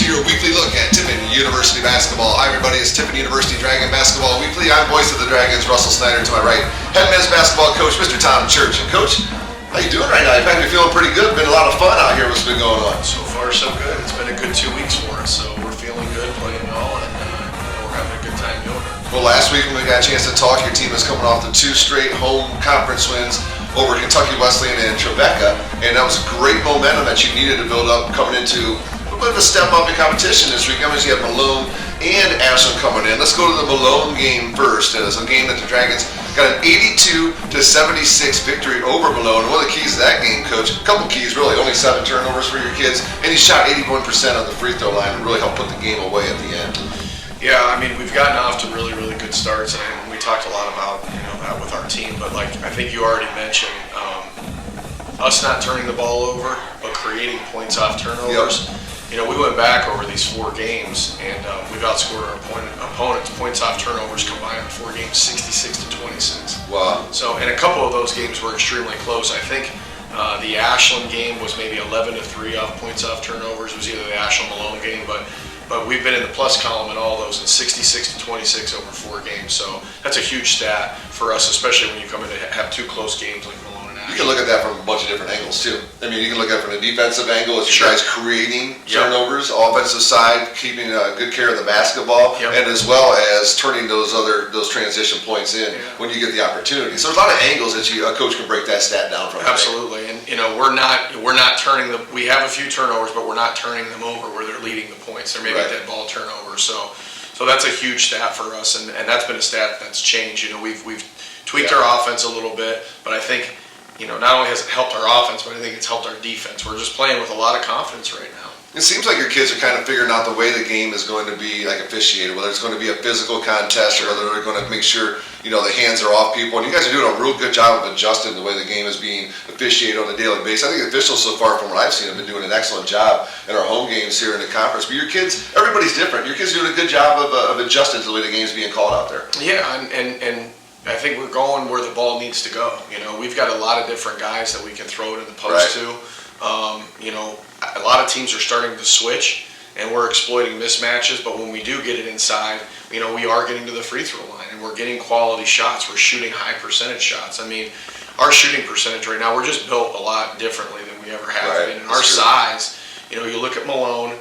to your weekly look at Tiffin University basketball. Hi everybody, it's Tiffin University Dragon Basketball Weekly. I'm voice of the Dragons, Russell Snyder to my right, head men's basketball coach, Mr. Tom Church. And coach, how you doing right now? You've had me feeling pretty good. Been a lot of fun out here. What's been going on? So far, so good. It's been a good 2 weeks for us, so we're feeling good, playing well, and we're having a good time doing it. Well, last week when we got a chance to talk, your team is coming off the 2 straight home conference wins over Kentucky Wesleyan and Tribeca, and that was great momentum that you needed to build up coming into a bit of a step up in competition this week. Obviously, you have Malone and Ashland coming in. Let's go to the Malone game first. It's a game that the Dragons got an 82-76 victory over Malone. One of the keys to that game, Coach, a couple keys really, only 7 turnovers for your kids, and he shot 81% on the free throw line to really help put the game away at the end. Yeah, I mean, we've gotten off to really, really good starts, and we talked a lot about that with our team. But like I think you already mentioned, us not turning the ball over, but creating points off turnovers. Yep. We went back over these 4 games, and we've outscored our opponents points off turnovers combined in 4 games, 66-26. Wow. So, and a couple of those games were extremely close. I think the Ashland game was maybe 11-3 off points off turnovers. It was either the Ashland-Malone game, but we've been in the plus column in all those, and 66-26 over 4 games. So that's a huge stat for us, especially when you come in to have 2 close games like Malone and Ashland. You can look at that from a bunch of different angles too. I mean, you can look at it from the defensive angle, it's you guys creating turnovers, offensive side, keeping good care of the basketball, and as well as turning those transition points in when you get the opportunity. So there's a lot of angles that a coach can break that stat down from. Absolutely, and we're not turning them. We have a few turnovers, but we're not turning them over where they're leading the points. There may be dead ball turnovers, so that's a huge stat for us, and that's been a stat that's changed. We've tweaked our offense a little bit, but I think not only has it helped our offense, but I think it's helped our defense. We're just playing with a lot of confidence right now. It seems like your kids are kind of figuring out the way the game is going to be officiated, whether it's going to be a physical contest or whether they're going to make sure the hands are off people. And you guys are doing a real good job of adjusting the way the game is being officiated on a daily basis. I think the officials so far, from what I've seen, have been doing an excellent job in our home games here in the conference. But your kids, everybody's different. Your kids are doing a good job of adjusting to the way the game is being called out there. Yeah, and I think we're going where the ball needs to go. We've got a lot of different guys that we can throw it in the post to. A lot of teams are starting to switch, and we're exploiting mismatches. But when we do get it inside, we are getting to the free throw line, and we're getting quality shots. We're shooting high percentage shots. I mean, our shooting percentage right now, we're just built a lot differently than we ever have been. And our size, you look at Malone,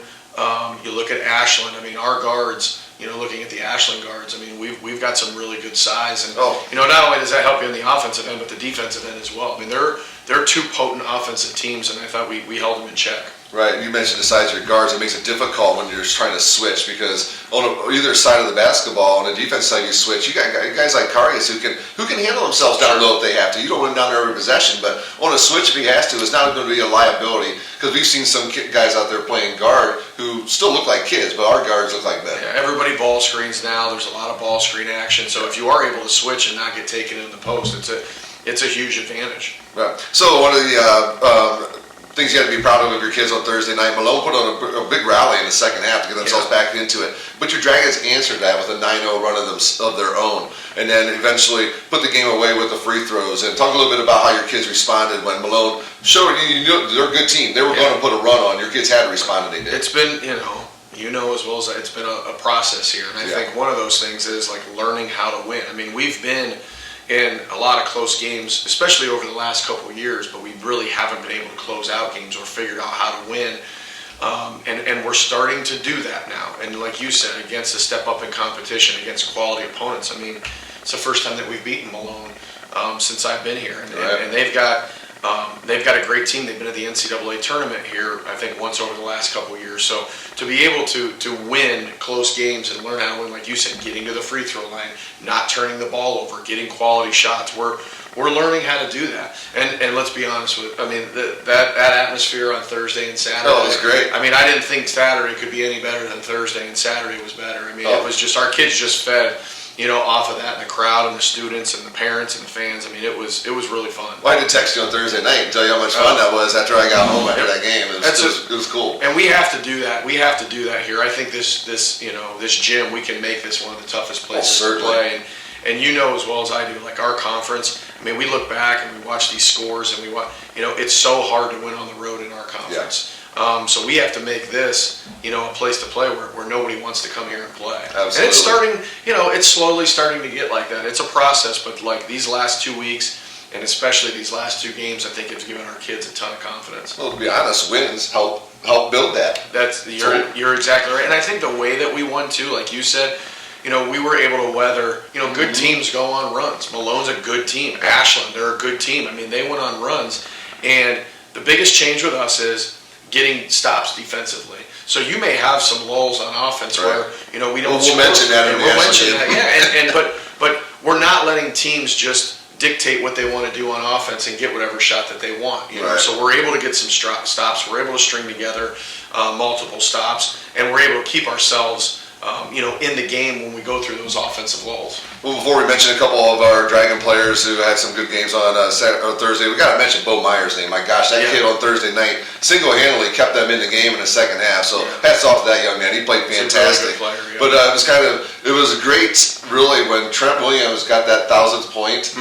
you look at Ashland. I mean, our guards. Looking at the Ashland guards, I mean, we've got some really good size, and not only does that help you on the offensive end, but the defensive end as well. I mean, they're 2 potent offensive teams, and I thought we held them in check. Right, you mentioned the size of your guards. It makes it difficult when you're just trying to switch because on either side of the basketball, on the defense side, you switch. You got guys like Karius who can handle themselves down low if they have to. You don't want him down there every possession, but on a switch, if he has to, it's not going to be a liability because we've seen some guys out there playing guard who still look like kids, but our guards look like men. Yeah, everybody ball screens now. There's a lot of ball screen action, so if you are able to switch and not get taken in the post, it's a huge advantage. Right. So one of the things you got to be proud of your kids on Thursday night. Malone put on a big rally in the second half to get themselves back into it. But your Dragons answered that with a 9-0 run of their own. And then eventually put the game away with the free throws. And talk a little bit about how your kids responded when Malone showed they're a good team. They were going to put a run on. Your kids had to respond and they did. It's been, as well as it's been a process here. And I think one of those things is like learning how to win. I mean, we've been in a lot of close games, especially over the last couple of years, but we really haven't been able to close out games or figured out how to win. And we're starting to do that now. And like you said, against a step up in competition, against quality opponents. I mean, it's the first time that we've beaten Malone since I've been here. And they've got a great team. They've been at the NCAA tournament here, I think, once over the last couple of years. So to be able to win close games and learn how to win, like you said, getting to the free throw line, not turning the ball over, getting quality shots, we're learning how to do that. And let's be honest with, I mean, that atmosphere on Thursday and Saturday. Oh, it was great. I mean, I didn't think Saturday could be any better than Thursday, and Saturday was better. I mean, it was just our kids just fed. Off of that, and the crowd and the students and the parents and the fans. I mean, it was really fun. Well, I did text you on Thursday night and tell you how much fun that was after I got home after that game. It was cool. And we have to do that. We have to do that here. I think this gym, we can make this one of the toughest places to play. And as well as I do, like our conference, I mean, we look back and we watch these scores and it's so hard to win on the road in our conference. So we have to make this, a place to play where nobody wants to come here and play. Absolutely. And it's starting, it's slowly starting to get like that. It's a process, but like these last 2 weeks, and especially these last 2 games, I think it's given our kids a ton of confidence. Well, to be honest, wins help build that. You're exactly right. And I think the way that we won too, like you said, we were able to weather, good teams go on runs. Malone's a good team. Ashland, they're a good team. I mean, they went on runs. And the biggest change with us is getting stops defensively. So you may have some lulls on offense where, we don't We'll mention that in the Ashland game. Yeah, but we're not letting teams just dictate what they want to do on offense and get whatever shot that they want. So we're able to get some stops. We're able to string together multiple stops, and we're able to keep ourselves, in the game when we go through those offensive lulls. Well, before we mention a couple of our Dragon players who had some good games on Thursday, we got to mention Bo Meyer's name. My gosh, that kid on Thursday night single-handedly kept them in the game in the second half. So hats off to that young man. He played fantastic. Player, But it was great, really, when Trent Williams got that 1,000th point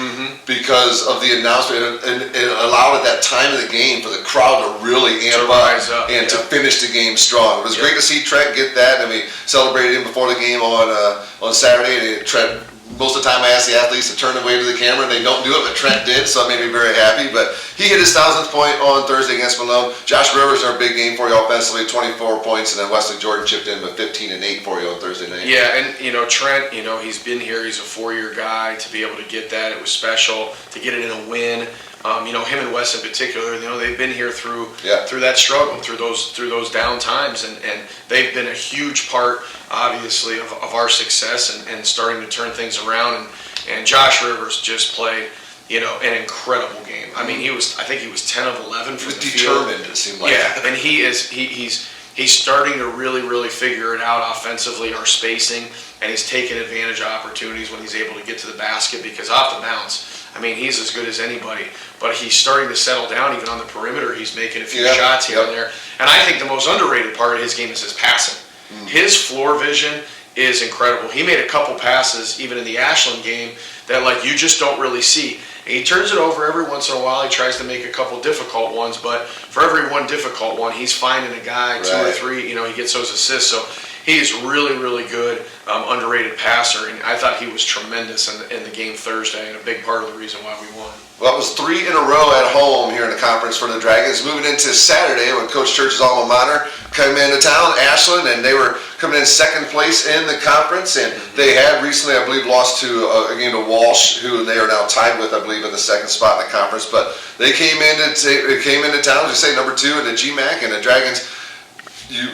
because of the announcement, and it allowed at that time of the game for the crowd to really amp up and to finish the game strong. It was great to see Trent get that, and we celebrated him before the game on Saturday. And Trent, most of the time I ask the athletes to turn away to the camera, and they don't do it, but Trent did, so it made me very happy. But he hit his 1,000th point on Thursday against Malone. Josh Rivers in our big game for you offensively, 24 points, and then Wesley Jordan chipped in with 15 and 8 for you on Thursday night. Yeah, and Trent, he's been here. He's a 4-year guy. To be able to get that, it was special. To get it in a win, him and Wes in particular, they've been here through that struggle, through those down times, and they've been a huge part, obviously, of our success and starting to turn things around. And Josh Rivers just played, an incredible game. I mean, I think he was 10 of 11 from the field. Determined, it seemed like. Yeah, and he's starting to really, really figure it out offensively, our spacing, and he's taking advantage of opportunities when he's able to get to the basket, because off the bounce, I mean, he's as good as anybody, but he's starting to settle down even on the perimeter. He's making a few shots here and there. And I think the most underrated part of his game is his passing. His floor vision is incredible. He made a couple passes, even in the Ashland game, that you just don't really see. And he turns it over every once in a while. He tries to make a couple difficult ones, but for every one difficult one, he's finding a guy, 2 or 3, he gets those assists. So he's really, really good, underrated passer, and I thought he was tremendous in the game Thursday, and a big part of the reason why we won. Well, it was 3 in a row at home here in the conference for the Dragons. Moving into Saturday when Coach Church's alma mater came into town, Ashland, and they were coming in second place in the conference. And they had recently, I believe, lost to again to Walsh, who they are now tied with, I believe, in the second spot in the conference. But they came into town, as you say, number 2 in the GMAC, and the Dragons.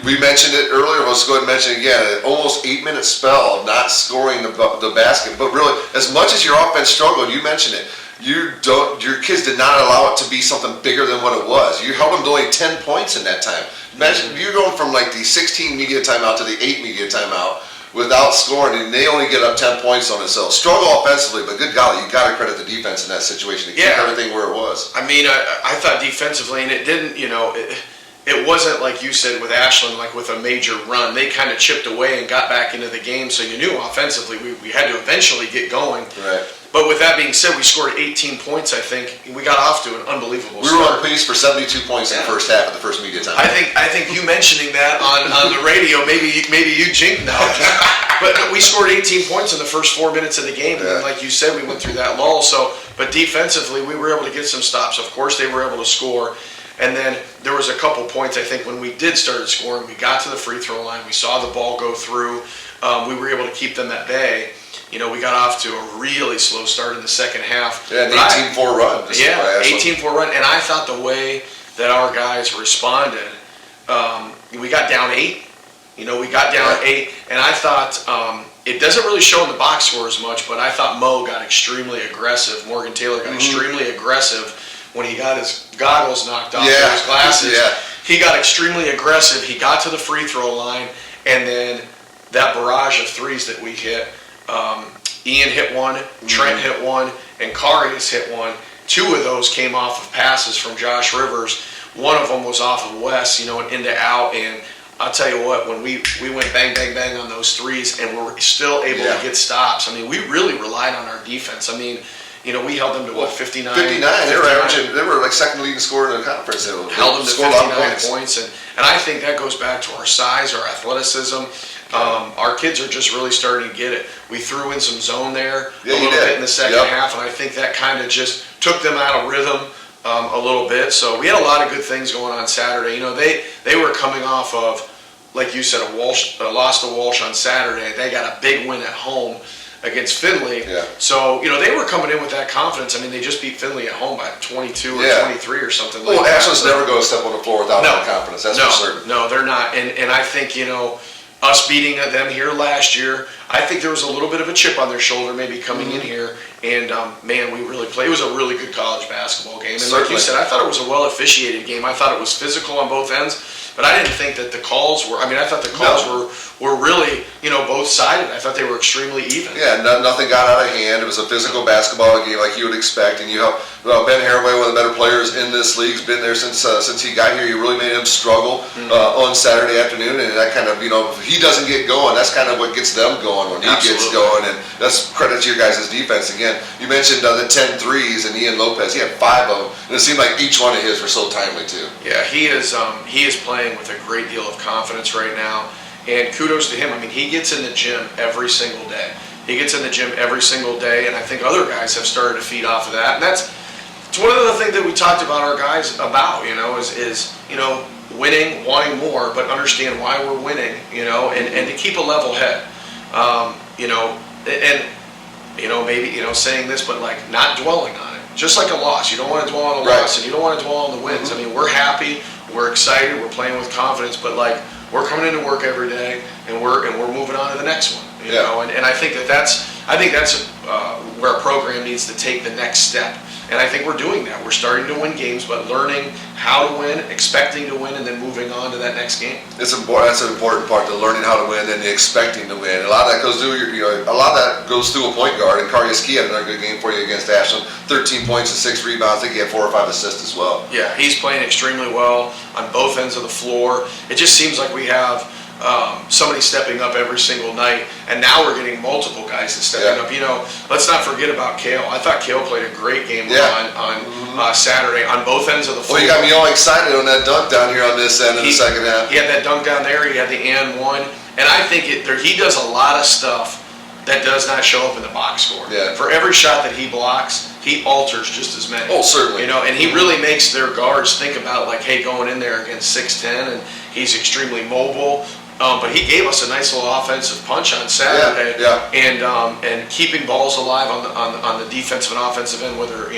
We mentioned it earlier. Let's go ahead and mention it again. An almost 8-minute spell of not scoring the basket. But really, as much as your offense struggled, you mentioned it. Your kids did not allow it to be something bigger than what it was. You held them to only 10 points in that time. Imagine you're going from the 16 media timeout to the 8 media timeout without scoring, and they only get up 10 points on it. So struggle offensively, but good golly, you got to credit the defense in that situation to keep everything where it was. I mean, I thought defensively, and it didn't, it wasn't like you said with Ashland, with a major run. They kind of chipped away and got back into the game, so you knew offensively we had to eventually get going. Right. But with that being said, we scored 18 points, I think. We got off to an unbelievable start. We were on pace for 72 points in the first half of the first media time. I think you mentioning that on the radio, maybe you jinked that. But we scored 18 points in the first 4 minutes of the game. And then, like you said, we went through that lull. But defensively, we were able to get some stops. Of course, they were able to score. And then there was a couple points, I think, when we did start scoring. We got to the free throw line. We saw the ball go through. We were able to keep them at bay. We got off to a really slow start in the second half. Yeah, an 18-4 run. 18-4 run. And I thought the way that our guys responded, we got down 8. We got down 8. And I thought, it doesn't really show in the box score as much, but I thought Mo got extremely aggressive. Morgan Taylor got extremely aggressive when he got his goggles knocked off his glasses. Yeah. He got extremely aggressive. He got to the free throw line, and then that barrage of threes that we hit, Ian hit one, Trent hit one, and Karius hit one. 2 of those came off of passes from Josh Rivers. One of them was off of Wes, and into out. And I'll tell you what, when we went bang, bang, bang on those threes, and we're still able to get stops. I mean, we really relied on our defense. I mean, we held them to what, 59? 59. They were averaging. They were like second leading scorer in the conference. They held them to scored a lot of 59 points, and I think that goes back to our size, our athleticism. Our kids are just really starting to get it. We threw in some zone there a little bit in the second half, and I think that kind of just took them out of rhythm a little bit. So we had a lot of good things going on Saturday. They were coming off of, like you said, a loss to Walsh on Saturday. They got a big win at home against Findlay. Yeah. So, they were coming in with that confidence. I mean, they just beat Findlay at home by 22 or 23 or something like that. Well, Ashland's never going to step on the floor without that confidence. That's for certain. No, they're not. And I think, us beating them here last year, I think there was a little bit of a chip on their shoulder maybe coming in here. And, man, we really played. It was a really good college basketball game. And Certainly. like you said, I thought it was a well-officiated game. I thought it was physical on both ends. But I didn't think that the calls were, I thought the calls were really, both sided. I thought they were extremely even. Yeah, nothing got out of hand. It was a physical basketball game like you would expect. And Ben Haraway, one of the better players in this league, has been there since he got here. You really made him struggle on Saturday afternoon. And that kind of, if he doesn't get going, that's kind of what gets them going when he gets going. And that's credit to your guys' defense. Again, you mentioned the 10 threes and Ian Lopez. He had 5 of them. And it seemed like each one of his were so timely, too. Yeah, he is playing with a great deal of confidence right now, and kudos to him. I mean, he gets in the gym every single day. And I think other guys have started to feed off of that. And it's one of the things that we talked about our guys about, is winning, wanting more, but understand why we're winning, and to keep a level head, maybe saying this, but like not dwelling on it. Just like a loss, you don't want to dwell on a loss, and you don't want to dwell on the wins. I mean, we're happy. We're excited. We're playing with confidence, but we're coming into work every day, and we're moving on to the next one. You know, and I think that's where a program needs to take the next step. And I think we're doing that. We're starting to win games, but learning how to win, expecting to win, and then moving on to that next game. It's important. That's an important part, the learning how to win and the expecting to win. A lot of that goes through a lot of that goes through a point guard. And Karyaski had another good game for you against Ashland. 13 points and 6 rebounds. I think he had 4 or 5 assists as well. Yeah, he's playing extremely well on both ends of the floor. It just seems like we have somebody stepping up every single night, and now we're getting multiple guys that stepping up. Let's not forget about Kale. I thought Kale played a great game on Saturday on both ends of the floor. Well, you got me all excited on that dunk down here on this end in the second half. He had that dunk down there. He had the and one, and I think he does a lot of stuff that does not show up in the box score. Yeah. For every shot that he blocks, he alters just as many. Oh, certainly. And he really makes their guards think about hey, going in there against 6'10", and he's extremely mobile. But he gave us a nice little offensive punch on Saturday, and keeping balls alive on the defensive and offensive end, whether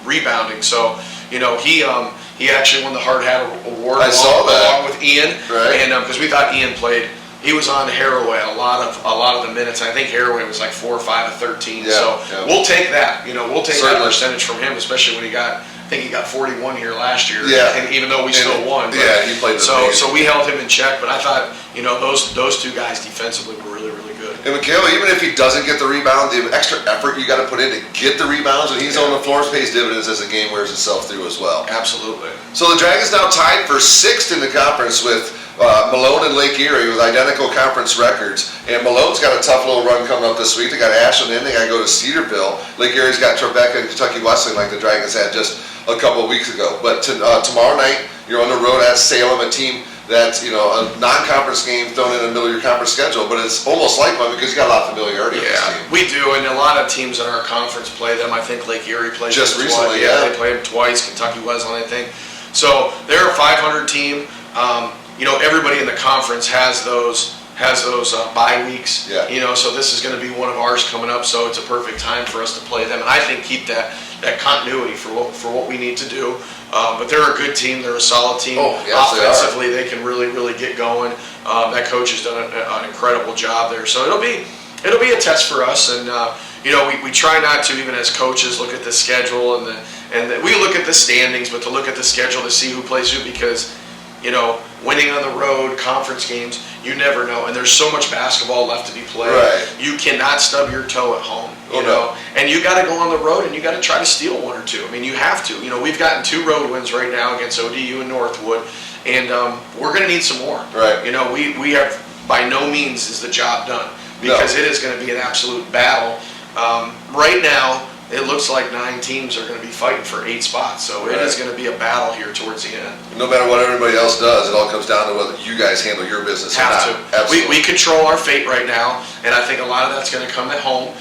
rebounding. So he actually won the hard hat award along with Ian, and because we thought Ian played. He was on Haraway a lot of the minutes. I think Haraway was 4 or 5 of 13. We'll take that. We'll take that percentage from him, especially when I think he got 41 here last year. Yeah. And even though we still won. Yeah, he played. So we held him in check. But I thought those two guys defensively were really, really good. And Mikhail, even if he doesn't get the rebound, the extra effort you got to put in to get the rebounds when he's on the floor pays dividends as the game wears itself through as well. Absolutely. So the Dragons now tied for 6th in the conference with Malone and Lake Erie with identical conference records. And Malone's got a tough little run coming up this week. They got Ashland in. They got to go to Cedarville. Lake Erie's got Tribeca and Kentucky Wesleyan like the Dragons had just a couple of weeks ago. But tomorrow night, you're on the road at Salem, a team that's a non-conference game thrown in the middle of your conference schedule, but it's almost like one because you got a lot of familiarity with this team. We do, and a lot of teams in our conference play them. I think Lake Erie played just them recently. twice. They played them twice. Kentucky Wesleyan, I think. So they're a 500 team. Everybody in the conference has those bye weeks. Yeah. So this is going to be one of ours coming up. So it's a perfect time for us to play them, and I think keep that continuity for what we need to do. But they're a good team. They're a solid team. Oh, yes, offensively, they can really, really get going. That coach has done an incredible job there. So it'll be a test for us, and we try not to, even as coaches, look at the schedule and we look at the standings, but to look at the schedule to see who plays who, because winning on the road, conference games, you never know. And there's so much basketball left to be played. Right. You cannot stub your toe at home. No. And you got to go on the road and you got to try to steal 1 or 2. I mean, you have to. We've gotten 2 road wins right now against ODU and Northwood, and we're going to need some more. Right. We have, by no means is the job done, because it is going to be an absolute battle. Right now, it looks like 9 teams are going to be fighting for 8 spots. So it is going to be a battle here towards the end. No matter what everybody else does, it all comes down to whether you guys handle your business or not. Absolutely. We control our fate right now, and I think a lot of that's going to come at home.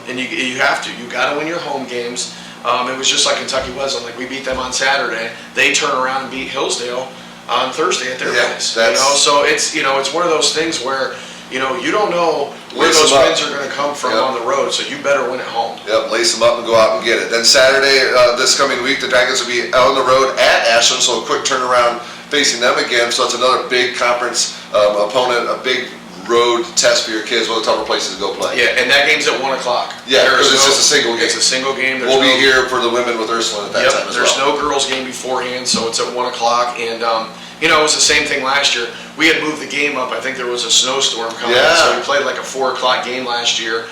And you have to. You got to win your home games. It was just like Kentucky Wesleyan. Like, we beat them on Saturday. They turn around and beat Hillsdale on Thursday at their place. So it's one of those things where you don't know where those wins are going to come from on the road. So you better win at home. Yep, lace them up and go out and get it. Then Saturday, this coming week, the Dragons will be out on the road at Ashland. So a quick turnaround facing them again. So it's another big conference opponent, a big road test for your kids. One of the tougher places to go play. Yeah, and that game's at 1 o'clock. Yeah, because it's just a single game. It's a single game. We'll be here for the women with Ursula at that time as well. There's no girls game beforehand, so it's at 1 o'clock. And it was the same thing last year. We had moved the game up. I think there was a snowstorm coming, so we played like a 4 o'clock game last year.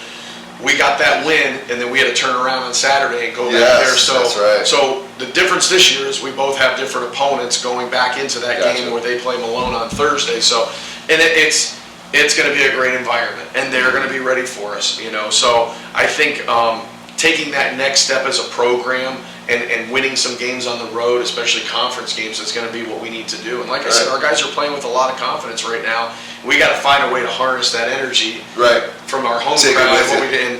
We got that win, and then we had to turn around on Saturday and go back there. So, that's right. So the difference this year is we both have different opponents going back into that game where they play Malone on Thursday. So, and it's going to be a great environment, and they're going to be ready for us. So I think taking that next step as a program and winning some games on the road, especially conference games, is going to be what we need to do. And like I said, our guys are playing with a lot of confidence right now. We got to find a way to harness that energy from our home crowd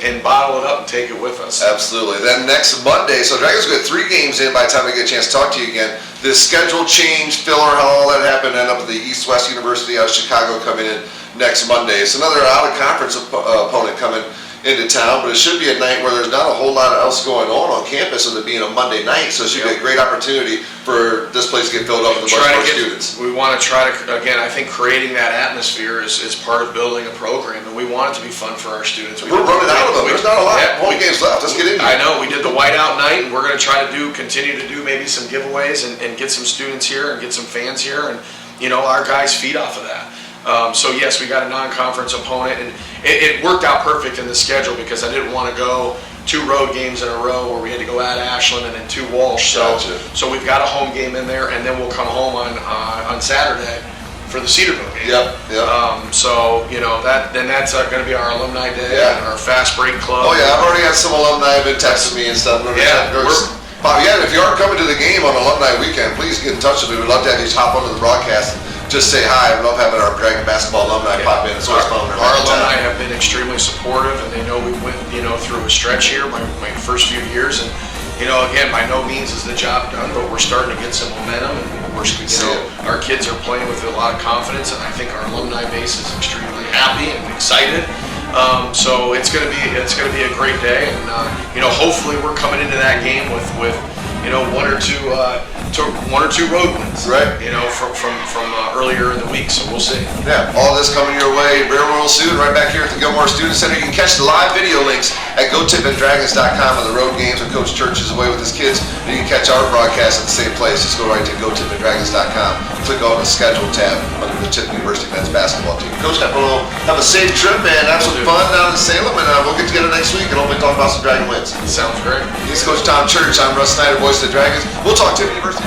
and bottle it up and take it with us. Absolutely. Then next Monday, so Dragons will get 3 games in by the time we get a chance to talk to you again. This schedule change, filler, how all that happened, end up at the East-West University out of Chicago coming in next Monday. It's another out-of-conference opponent coming into town, but it should be a night where there's not a whole lot else going on campus with it being a Monday night, so it should be a great opportunity for this place to get filled up with a bunch more students. We want to try to, again, I think creating that atmosphere is part of building a program, and we want it to be fun for our students. We're running out of them. There's not a lot of home games left. Let's get into it. I know. We did the whiteout night, and we're going to try to continue to do maybe some giveaways and get some students here and get some fans here, and our guys feed off of that. So yes, we got a non-conference opponent, and it worked out perfect in the schedule because I didn't want to go 2 road games in a row where we had to go at Ashland and then 2 Walsh. So we've got a home game in there, and then we'll come home on Saturday for the Cedarville game. So that's going to be our alumni day and our fast break club. Oh yeah, I've already had some alumni have been texting me and stuff. If you are coming to the game on alumni weekend, please get in touch with me. We'd love to have you hop onto the broadcast and just say hi. I love having our Dragon basketball alumni pop in. It's always fun. Our alumni have been extremely supportive, and they know we went through a stretch here my first few years, and again, by no means is the job done, but we're starting to get some momentum, and our kids are playing with a lot of confidence, and I think our alumni base is extremely happy and excited. So it's going to be a great day, and hopefully we're coming into that game with 1 or 2 road wins, from earlier in the week. So we'll see. Yeah, all this coming your way very real soon, right back here at the Gilmore Student Center. You can catch the live video links at GoTiffin.Dragons.com on the road games when Coach Church is away with his kids. And you can catch our broadcast at the same place. Just go right to GoTiffin.Dragons.com. Click on the schedule tab under the Tiffin University men's basketball team. Coach, have a safe trip, man. Have some fun down in Salem, and we'll get together next week and hopefully talk about some Dragon wins. Sounds great. He's Coach Tom Church. I'm Russ Snyder, voice of the Dragons. We'll talk to you at University.